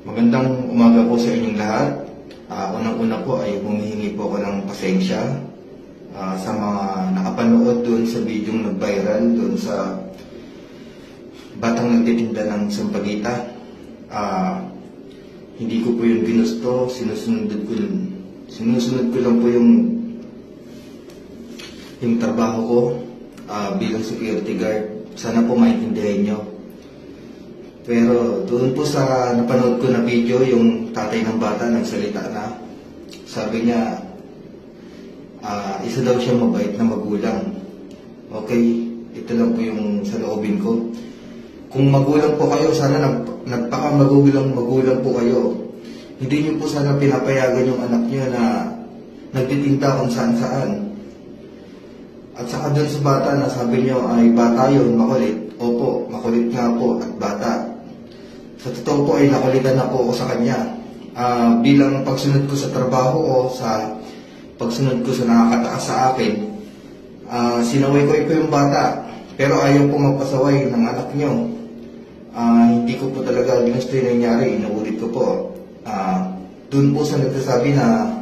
Magandang umaga po sa inyong lahat. Unang-una po ay humihingi po ako ng pasensya sa mga nakapanood doon sa videong nag-viral doon sa batang nagtitinda ng sampagita. Hindi ko po yun ginusto, sinusunod ko lang po yung trabaho ko bilang security guard. Sana po maintindihan nyo. Pero doon po sa napanood ko na video, yung tatay ng bata nagsalita na. Sabi niya, isa daw siya mabait na magulang. Okay, ito lang po yung sa loobin ko. Kung magulang po kayo, sana nagpaka-magulang po kayo. Hindi niyo po sana pinapayagan yung anak niyo na nagtitinda kung saan-saan. At saka doon sa bata na sabi niyo ay bata yun, makulit. Opo, makulit nga po at bata. Sa totoo po ay nakulitan na po ako sa kanya. Bilang pagsunod ko sa trabaho o sa pagsunod ko sa nakakataas sa akin, sinaway ko ito yung bata. Pero ayaw po magpasaway ng anak niyo. Hindi ko po talaga ginusto yung nangyari. Inuulit ko po. Doon po sa nagsasabi na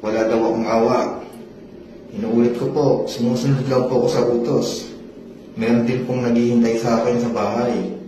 wala daw akong awa. Inuulit ko po, sumusunod lang po ako sa utos. Meron din pong naghihintay sa akin sa bahay.